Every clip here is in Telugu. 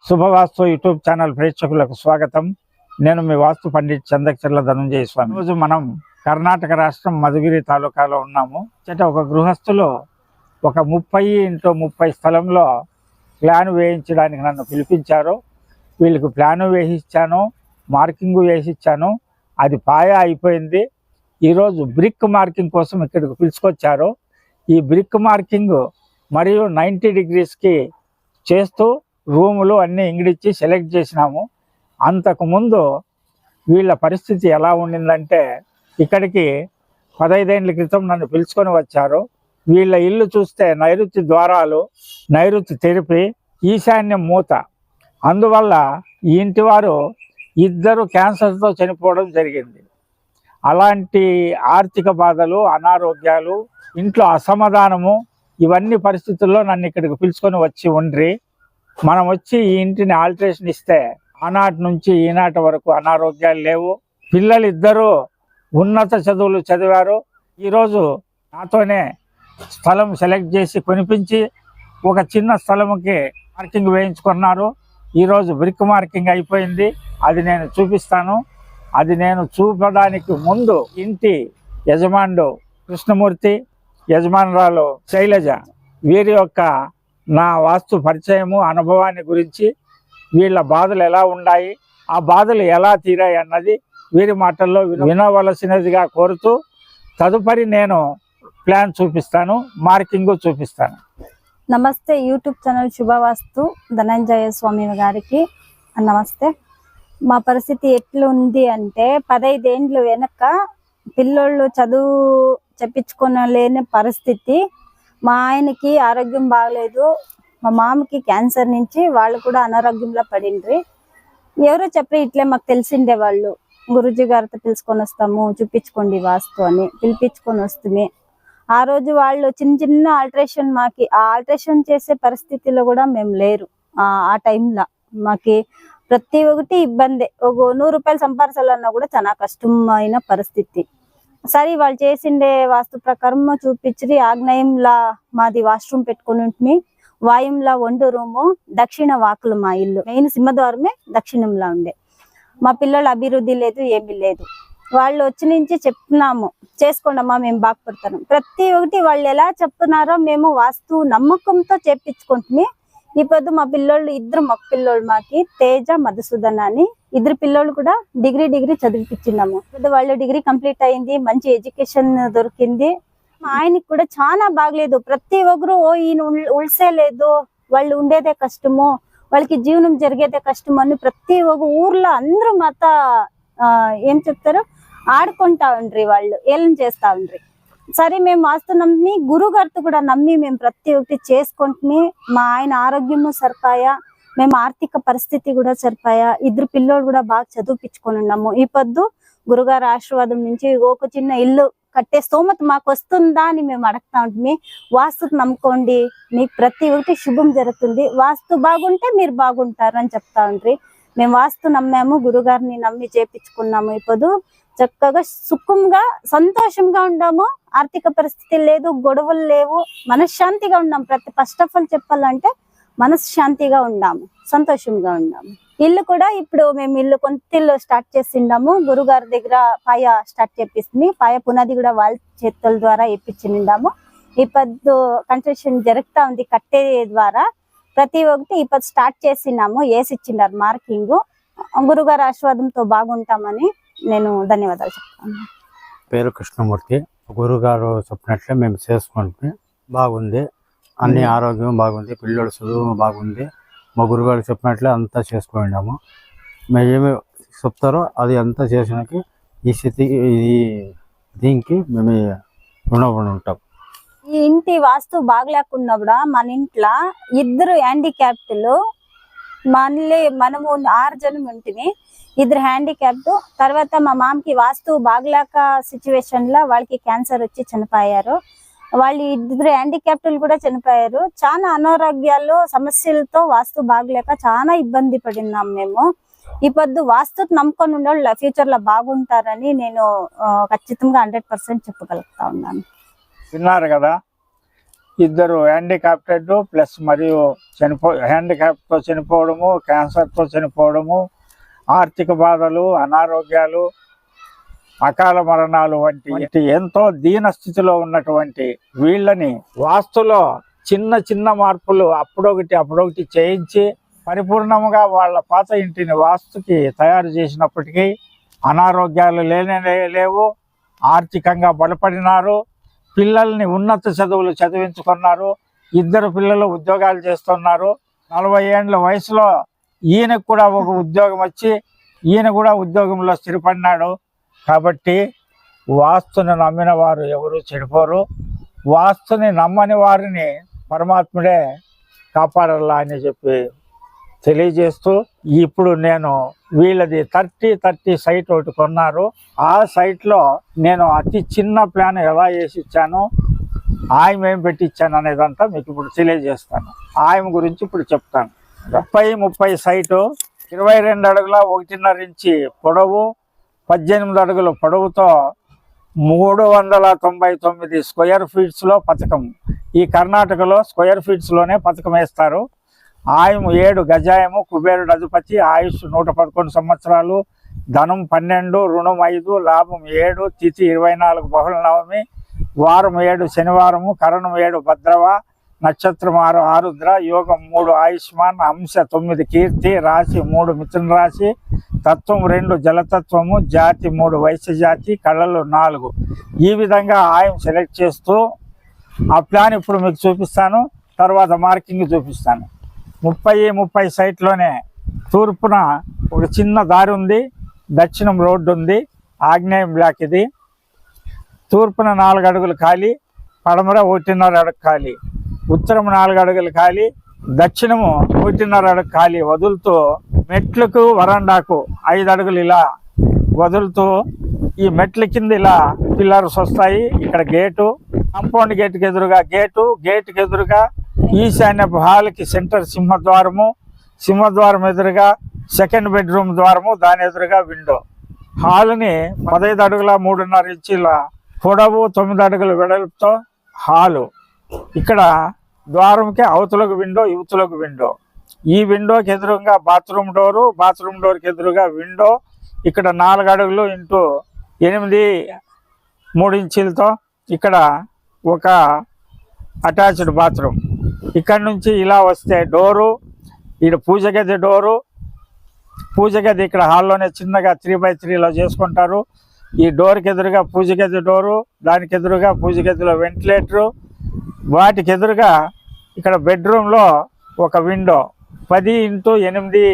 శుభవాస్తు యూట్యూబ్ ఛానల్ ప్రేక్షకులకు స్వాగతం. నేను మీ వాస్తు పండిట్ చందకచర్ల ధనంజయ స్వామి. రోజు మనం కర్ణాటక రాష్ట్రం మధుగిరి తాలూకాలో ఉన్నాము. ఒక గృహస్థులు ఒక 30x30 స్థలంలో ప్లాన్ వేయించడానికి నన్ను పిలిపించారు. వీళ్ళకి ప్లాను వేయించాను, మార్కింగ్ వేసిచ్చాను. అది పాయ అయిపోయింది. ఈరోజు బ్రిక్ మార్కింగ్ కోసం ఇక్కడికి పిలుచుకొచ్చారు. ఈ బ్రిక్ మార్కింగ్ మరియు 90 డిగ్రీస్కి చేస్తూ రూములు అన్నీ ఇంగిడిచ్చి సెలెక్ట్ చేసినాము. అంతకుముందు వీళ్ళ పరిస్థితి ఎలా ఉండిందంటే, ఇక్కడికి 15 ఏళ్ల క్రితం నన్ను పిలుచుకొని వచ్చారు. వీళ్ళ ఇల్లు చూస్తే నైరుతి ద్వారాలు, నైరుతి తెరిపి, ఈశాన్యం మూత. అందువల్ల ఈ ఇంటి వారు 2 క్యాన్సర్తో చనిపోవడం జరిగింది. అలాంటి ఆర్థిక బాధలు, అనారోగ్యాలు, ఇంట్లో అసమాధానము, ఇవన్నీ పరిస్థితుల్లో నన్ను ఇక్కడికి పిలుచుకొని వచ్చి ఉండ్రి. మనం వచ్చి ఈ ఇంటిని ఆల్టరేషన్ ఇస్తే ఆనాటి నుంచి ఈనాటి వరకు అనారోగ్యాలు లేవు. పిల్లలు 2 ఉన్నత చదువులు చదివారు. ఈరోజు నాతోనే స్థలం సెలెక్ట్ చేసి కొనిపించి ఒక చిన్న స్థలంకి మార్కింగ్ వేయించుకున్నారు. ఈరోజు బ్రిక్ మార్కింగ్ అయిపోయింది. అది నేను చూపిస్తాను. అది నేను చూపడానికి ముందు ఇంటి యజమానుడు కృష్ణమూర్తి, యజమానురాలు శైలజ, వీరి యొక్క నా వాస్తు పరిచయము, అనుభవాన్ని గురించి, వీళ్ళ బాధలు ఎలా ఉన్నాయి, ఆ బాధలు ఎలా తీరాయి అన్నది వీరి మాటల్లో వినవలసినదిగా కోరుతూ తదుపరి నేను ప్లాన్ చూపిస్తాను, మార్కింగ్ చూపిస్తాను. నమస్తే యూట్యూబ్ ఛానల్ శుభవాస్తు ధనంజయ స్వామి గారికి నమస్తే. మా పరిస్థితి ఎట్లుంది అంటే, 15 ఏండ్లు వెనక పిల్లోళ్ళు చదువు చెప్పించుకోలేని పరిస్థితి. మా ఆయనకి ఆరోగ్యం బాగలేదు, మా మామకి క్యాన్సర్ నుంచి వాళ్ళు కూడా అనారోగ్యంలో పడిండ్రి. ఎవరో చెప్పి ఇట్లే మాకు తెలిసిండే వాళ్ళు, గురుజీ గారితో పిలుచుకొని వస్తాము, చూపించుకోండి వాస్తు అని పిలిపించుకొని వస్తుంది. ఆ రోజు వాళ్ళు చిన్న ఆల్టరేషన్, మాకి ఆ ఆల్టరేషన్ చేసే పరిస్థితిలో కూడా మేము లేరు. ఆ టైంలో మాకి ప్రతి ఒక్కటి ఇబ్బంది. ఒక 100 రూపాయలు సంపాదించాలన్నా కూడా చాలా కష్టమైన పరిస్థితి. సరే వాళ్ళు చేసిండే వాస్తు ప్రకారం చూపించి, ఆగ్నేయంలా మాది వాష్రూమ్ పెట్టుకుని ఉంటుంది, వాయుంలా వంట రూము, దక్షిణ వాకులు మా ఇల్లు. మెయిన్ సింహద్వారమే దక్షిణంలో ఉండే. మా పిల్లలు అభివృద్ధి లేదు, ఏమీ లేదు. వాళ్ళు వచ్చి నుంచి చెప్తున్నాము, చేసుకోండమ్మా మేము బాగుపడతాం. ప్రతి ఒక్కటి వాళ్ళు ఎలా చెప్తున్నారో మేము వాస్తు నమ్మకంతో చేపించుకుంటున్నాం. ఈ పొద్దు మా పిల్లోళ్ళు 2 మగ పిల్లోళ్ళు, మాకి తేజ, మధుసూదన్ అని 2 పిల్లోళ్ళు కూడా డిగ్రీ చదివిపించినాము. వాళ్ళు డిగ్రీ కంప్లీట్ అయింది, మంచి ఎడ్యుకేషన్ దొరికింది. మా ఆయనకి కూడా చాలా బాగలేదు. ప్రతి ఒక్కరు ఈయన ఉల్సే లేదు, వాళ్ళు ఉండేదే కష్టము, వాళ్ళకి జీవనం జరిగేదే కష్టం అని ప్రతి ఒక్క ఊర్లో అందరూ మాత ఏం చెప్తారో ఆడుకుంటా ఉండ్రి, వాళ్ళు ఏం చేస్తా ఉండ్రి. సరే మేము వాస్తు నమ్మి, గురువు గారితో కూడా నమ్మి మేము ప్రతి ఒక్కటి చేసుకుంటుని. మా ఆయన ఆరోగ్యము సరిపాయ, మేము ఆర్థిక పరిస్థితి కూడా సరిపాయ, 2 పిల్లోళ్ళు కూడా బాగా చదివిపించుకొని ఉన్నాము. ఈ పొద్దు గురుగారు ఆశీర్వాదం నుంచి ఒక చిన్న ఇల్లు కట్టే స్తోమత మాకు వస్తుందా అని మేము అడుగుతా ఉంటుంది. వాస్తు నమ్ముకోండి, మీకు ప్రతి ఒక్కటి శుభం జరుగుతుంది, వాస్తు బాగుంటే మీరు బాగుంటారు అని చెప్తా ఉండ్రి. మేము వాస్తు నమ్మాము, గురుగారిని నమ్మి చేపించుకున్నాము. ఇప్పుడు చక్కగా సుఖంగా సంతోషంగా ఉన్నాము. ఆర్థిక పరిస్థితి లేదు, గొడవలు లేవు, మనశ్శాంతిగా ఉన్నాము. ఫస్ట్ ఆఫ్ ఆల్ చెప్పాలంటే మనశ్శాంతిగా ఉన్నాము, సంతోషంగా ఉన్నాము. ఇల్లు కూడా ఇప్పుడు మేము ఇల్లు కొంత స్టార్ట్ చేసిండాము. గురుగారి దగ్గర పాయ స్టార్ట్ చేపిస్తుంది. పాయ పునాది కూడా వాళ్ళ చేతుల ద్వారా ఇప్పించిండాము. ఈ పొద్దు కన్స్ట్రక్షన్ జరుగుతా ఉంది కట్టే ద్వారా. ప్రతి ఒక్కటి ఈ పొద్దు స్టార్ట్ చేసినాము, వేసిచ్చిన్నారు మార్కింగ్. గురుగారి ఆశీర్వాదంతో బాగుంటామని నేను ధన్యవాదాలు చెప్తాను. పేరు కృష్ణమూర్తి. గురుగారు చెప్పినట్లే మేము చేసుకుంటే బాగుంది, అన్ని ఆరోగ్యం బాగుంది, పిల్లల చదువు బాగుంది. మా గురుగారు చెప్పినట్లే అంతా చేసుకున్నాము. మేము ఏమి చెప్తారో అది అంతా చేసినాక ఈ స్థితికి, దీనికి మేము రుణపడి ఉంటాం. ఈ ఇంటి వాస్తు బాగలేకున్నా కూడా మన ఇంట్లో 2 హ్యాండిక్యాప్టులు, మళ్ళీ మనము 6 జనం ఉంటుంది, 2 హ్యాండిక్యాప్ట్. తర్వాత మా మామకి వాస్తు బాగలేక సిచ్యువేషన్ లో వాళ్ళకి క్యాన్సర్ వచ్చి చనిపోయారు. వాళ్ళు 2 హ్యాండిక్యాప్టులు కూడా చనిపోయారు. చాలా అనారోగ్యాలు, సమస్యలతో వాస్తు బాగలేక చాలా ఇబ్బంది పడినాం మేము. ఈ పొద్దు వాస్తు నమ్ముకొని ఉండే ఫ్యూచర్ లో బాగుంటారని నేను ఖచ్చితంగా 100% చెప్పగలుగుతా ఉన్నాను. విన్నారు కదా, ఇద్దరు హ్యాండిక్యాప్టెడ్ ప్లస్ మరియు హ్యాండిక్యాప్తో చనిపోవడము, క్యాన్సర్తో చనిపోవడము, ఆర్థిక బాధలు, అనారోగ్యాలు, అకాల మరణాలు వంటి ఎంతో దీన స్థితిలో ఉన్నటువంటి వీళ్ళని వాస్తులో చిన్న చిన్న మార్పులు అప్పుడొకటి చేయించి పరిపూర్ణంగా వాళ్ళ పాత ఇంటిని వాస్తుకి తయారు చేసినప్పటికీ అనారోగ్యాలు లేవు, ఆర్థికంగా బలపడినారు, పిల్లల్ని ఉన్నత చదువులు చదివించుకున్నారు, ఇద్దరు పిల్లలు ఉద్యోగాలు చేస్తున్నారు. 40 ఏండ్ల వయసులో ఈయనకు కూడా ఒక ఉద్యోగం వచ్చి ఈయన కూడా ఉద్యోగంలో స్థిరపడినాడు. కాబట్టి వాస్తుని నమ్మిన వారు ఎవరు చెడిపోరు. వాస్తుని నమ్మని వారిని పరమాత్ముడే కాపాడాలా అని చెప్పి తెలియజేస్తూ, ఇప్పుడు నేను వీళ్ళది 30 సైట్ ఒకటి కొన్నారు. ఆ సైట్లో నేను అతి చిన్న ప్లాన్ ఎలా వేసి ఇచ్చాను, ఆయన ఏం పెట్టించాను అనేదంతా మీకు ఇప్పుడు తెలియజేస్తాను. ఆయన గురించి ఇప్పుడు చెప్తాను. 30 సైటు 22 అడుగుల 1.5 ఇంచి పొడవు, 18 అడుగుల పొడవుతో 399 స్క్వేర్ ఫీట్స్లో పథకం. ఈ కర్ణాటకలో స్క్వేర్ ఫీట్స్లోనే పథకం వేస్తారు. ఆయుము 7 గజాయము, కుబేరుడు అధిపతి, ఆయుష్ 111 సంవత్సరాలు, ధనం 12, రుణం 5, లాభం 7, తిథి 24 బహుళ నవమి, వారం 7 శనివారము, కరణం 7 భద్రవ, నక్షత్రం 6 ఆరుద్ర, యోగం 3 ఆయుష్మాన్, అంశ 9 కీర్తి, రాశి 3 మిథున రాశి, తత్వం 2 జలతత్వము, జాతి 3 వైశ్య జాతి, కళలు 4. ఈ విధంగా ఆయం సెలెక్ట్ చేస్తూ ఆ ప్లాన్ ఇప్పుడు మీకు చూపిస్తాను, తర్వాత మార్కింగ్ చూపిస్తాను. 30 సైట్లోనే తూర్పున ఒక చిన్న దారి ఉంది, దక్షిణం రోడ్డు ఉంది, ఆగ్నేయం బ్లాక్. ఇది తూర్పున 4 అడుగులు ఖాళీ, పడమర 1.5 అడుగు ఖాళీ, ఉత్తరం 4 అడుగులు ఖాళీ, దక్షిణము 1.5 అడుగు ఖాళీ వదులుతూ మెట్లకు వరండాకు 5 అడుగులు ఇలా వదులుతూ ఈ మెట్ల కింద ఇలా పిల్లర్స్ వస్తాయి. ఇక్కడ గేటు, కాంపౌండ్ గేటుకి ఎదురుగా గేటుకి ఎదురుగా ఈశాన్యపు హాల్కి సెంటర్ సింహద్వారం ఎదురుగా సెకండ్ బెడ్రూమ్ ద్వారము, దాని ఎదురుగా విండో. హాల్ని 15 అడుగుల 3.5 ఇంచీల పొడవు, 9 అడుగుల వెడల్పుతో హాలు. ఇక్కడ ద్వారంకి అవతలకు విండో, యువతలకు విండో. ఈ విండోకి ఎదురుగా బాత్రూమ్ డోర్కి ఎదురుగా విండో. ఇక్కడ 4 అడుగులు ఇంటూ 8 3 ఇంచీలతో ఇక్కడ ఒక అటాచ్డ్ బాత్రూమ్. ఇక్కడ నుంచి ఇలా వస్తే డోరు, ఇక్కడ పూజ గది ఇక్కడ హాల్లోనే చిన్నగా 3x3లో చేసుకుంటారు. ఈ డోర్కి ఎదురుగా పూజ గది డోరు, దానికి ఎదురుగా పూజ గదిలో వెంటిలేటరు, వాటికి ఎదురుగా ఇక్కడ బెడ్రూమ్లో ఒక విండో. 10 ఇంటూ 8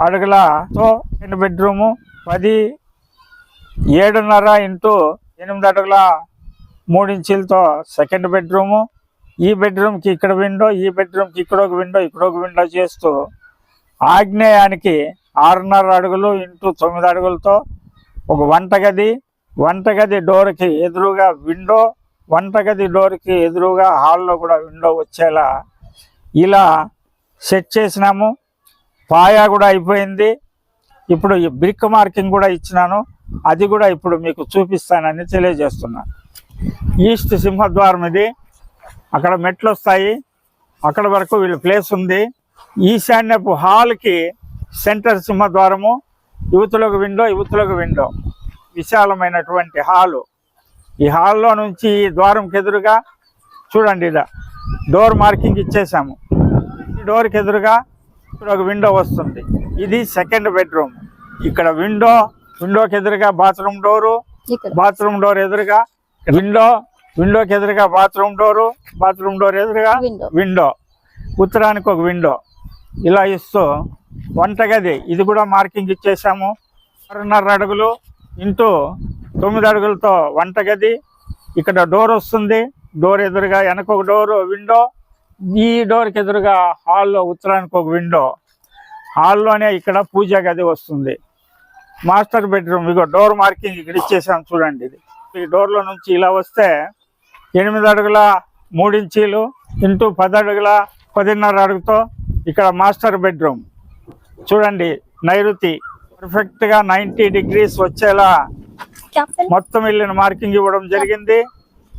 అడుగులతో బెడ్రూము, 10 7.5 ఇంటూ 8 అడుగుల 3 ఇంచీలతో సెకండ్ బెడ్రూము. ఈ బెడ్రూమ్కి ఇక్కడ విండో, ఈ బెడ్రూమ్కి ఇక్కడ ఒక విండో చేస్తూ ఆగ్నేయానికి 6.5 అడుగులు ఇంటూ 9 అడుగులతో ఒక వంటగది డోర్కి ఎదురుగా విండో, వంటగది డోర్కి ఎదురుగా హాల్లో కూడా విండో వచ్చేలా ఇలా సెట్ చేసినాము. పాయా కూడా అయిపోయింది. ఇప్పుడు ఈ బ్రిక్ మార్కింగ్ కూడా ఇచ్చినాను, అది కూడా ఇప్పుడు మీకు చూపిస్తానని తెలియజేస్తున్నాను. ఈస్ట్ సింహద్వారం ఇది, అక్కడ మెట్లు వస్తాయి, అక్కడ వరకు వీళ్ళ ప్లేస్ ఉంది. ఈశాన్యపు హాల్కి సెంటర్ సింహద్వారము, యువతలకు విండో, విశాలమైనటువంటి హాలు. ఈ హాల్లో నుంచి ఈ ద్వారంకి ఎదురుగా చూడండి, ఇలా డోర్ మార్కింగ్ ఇచ్చేసాము. ఈ డోర్కి ఎదురుగా ఇక్కడ ఒక విండో వస్తుంది. ఇది సెకండ్ బెడ్రూమ్. ఇక్కడ విండోకి ఎదురుగా బాత్రూమ్ డోరు, బాత్రూమ్ డోర్ ఎదురుగా విండోకి ఎదురుగా బాత్రూమ్ డోర్ ఎదురుగా విండో, ఉత్తరానికి ఒక విండో ఇలా ఇస్తూ వంటగది ఇది కూడా మార్కింగ్ ఇచ్చేసాము. 6.5 అడుగులు ఇంటూ 9 అడుగులతో వంటగది. ఇక్కడ డోర్ వస్తుంది, డోర్ ఎదురుగా వెనక ఒక డోరు విండో, ఈ డోర్కి ఎదురుగా హాల్లో ఉత్తరానికి ఒక విండో. హాల్లోనే ఇక్కడ పూజా గది వస్తుంది. మాస్టర్ బెడ్రూమ్, ఇగో డోర్ మార్కింగ్ ఇక్కడ ఇచ్చేసాం చూడండి. ఇది ఈ డోర్లో నుంచి ఇలా వస్తే 8 అడుగుల 3 ఇంచీలు ఇంటూ 10 అడుగుల 10.5 అడుగుతో ఇక్కడ మాస్టర్ బెడ్రూమ్ చూడండి. నైరుతి పర్ఫెక్ట్గా 90 డిగ్రీస్ వచ్చేలా మొత్తం ఇల్లుని మార్కింగ్ ఇవ్వడం జరిగింది.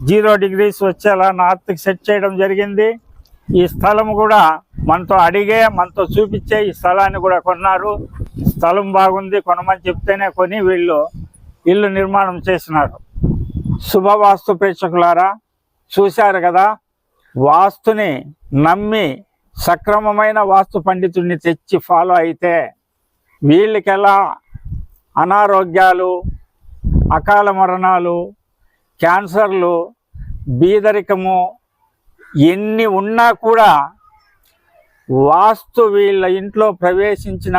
0 degrees వచ్చేలా నార్త్కి సెట్ చేయడం జరిగింది. ఈ స్థలం కూడా మనతో చూపించే ఈ స్థలాన్ని కూడా కొన్నారు. స్థలం బాగుంది, కొనమని చెప్తేనే కొని వీళ్ళు ఇల్లు నిర్మాణం చేసినారు. శుభవాస్తు ప్రేక్షకులారా, చూశారు కదా, వాస్తుని నమ్మి సక్రమమైన వాస్తు పండితుడిని తెచ్చి ఫాలో అయితే వీళ్ళకెలా అనారోగ్యాలు, అకాల మరణాలు, క్యాన్సర్లు, బీదరికము ఎన్ని ఉన్నా కూడా వాస్తు వీళ్ళ ఇంట్లో ప్రవేశించిన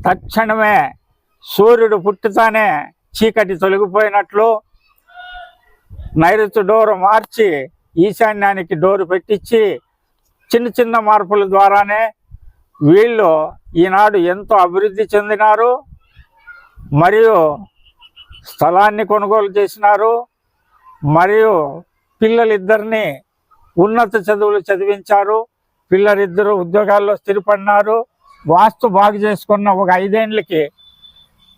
తక్షణమే సూర్యుడు పుట్టుతానే చీకటి తొలగిపోయినట్లు నైరుతి డోరు మార్చి ఈశాన్యానికి డోరు పెట్టించి చిన్న చిన్న మార్పుల ద్వారానే వీళ్ళు ఈనాడు ఎంతో అభివృద్ధి చెందినారు. మరియు స్థలాన్ని కొనుగోలు చేసినారు. మరియు పిల్లలిద్దరిని ఉన్నత చదువులు చదివించారు. పిల్లలిద్దరూ ఉద్యోగాల్లో స్థిరపడినారు. వాస్తు బాగు చేసుకున్న ఒక 5 ఏళ్ళకి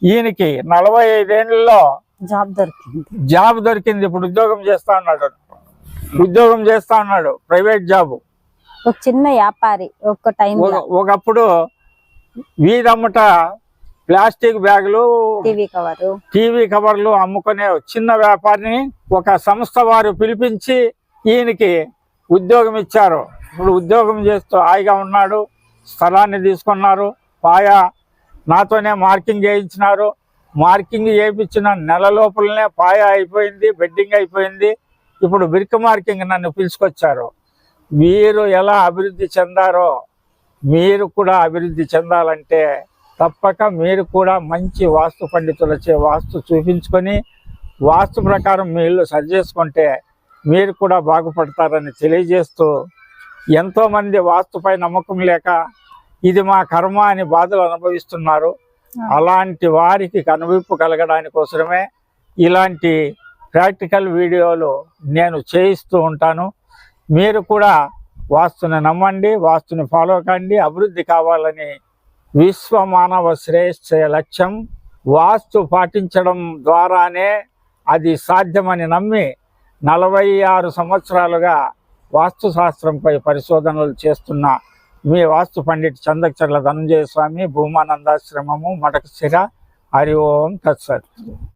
ఈయనకి 45 ఏళ్ళలో జాబ్ దొరికింది. ఇప్పుడు ఉద్యోగం చేస్తా ఉన్నాడు ప్రైవేట్ జాబ్. ఒక చిన్న వ్యాపారి ఒకప్పుడు వీధమ్మట ప్లాస్టిక్ బ్యాగులు, టీవీ కవర్లు అమ్ముకునే చిన్న వ్యాపారిని ఒక సంస్థ వారు పిలిపించి ఈయనకి ఉద్యోగం ఇచ్చారు. ఇప్పుడు ఉద్యోగం చేస్తూ హాయిగా ఉన్నాడు. స్థలాన్ని తీసుకున్నారు. పాయా నాతోనే మార్కింగ్ చేయించినారు. మార్కింగ్ చేయించిన నెల లోపలనే పాయా అయిపోయింది, బెడ్డింగ్ అయిపోయింది. ఇప్పుడు బ్రిక్ మార్కింగ్ నన్ను పిలుచుకొచ్చారు. మీరు ఎలా అభివృద్ధి చెందారో మీరు కూడా అభివృద్ధి చెందాలంటే తప్పక మీరు కూడా మంచి వాస్తు పండితులచే వాస్తు చూపించుకొని వాస్తు ప్రకారం మీ ఇల్లు సరి చేసుకుంటే మీరు కూడా బాగుపడతారని తెలియజేస్తూ, ఎంతోమంది వాస్తుపై నమ్మకం లేక ఇది మా కర్మ అని బాధలు అనుభవిస్తున్నారు. అలాంటి వారికి కనువిప్పు కలగడానికి కోసమే ఇలాంటి ప్రాక్టికల్ వీడియోలు నేను చేయిస్తూ ఉంటాను. మీరు కూడా వాస్తుని నమ్మండి, వాస్తుని ఫాలో కండి. అభివృద్ధి కావాలని విశ్వ మానవ శ్రేష్ఠ లక్ష్యం. వాస్తు పాటించడం ద్వారానే అది సాధ్యమని నమ్మి 46 సంవత్సరాలుగా వాస్తుశాస్త్రంపై పరిశోధనలు చేస్తున్న మీ వాస్తు పండిట్ చందక్చర్ల ధనంజయ స్వామి, భూమానందాశ్రమము, మడకశిర. హరి ఓం తత్సత్.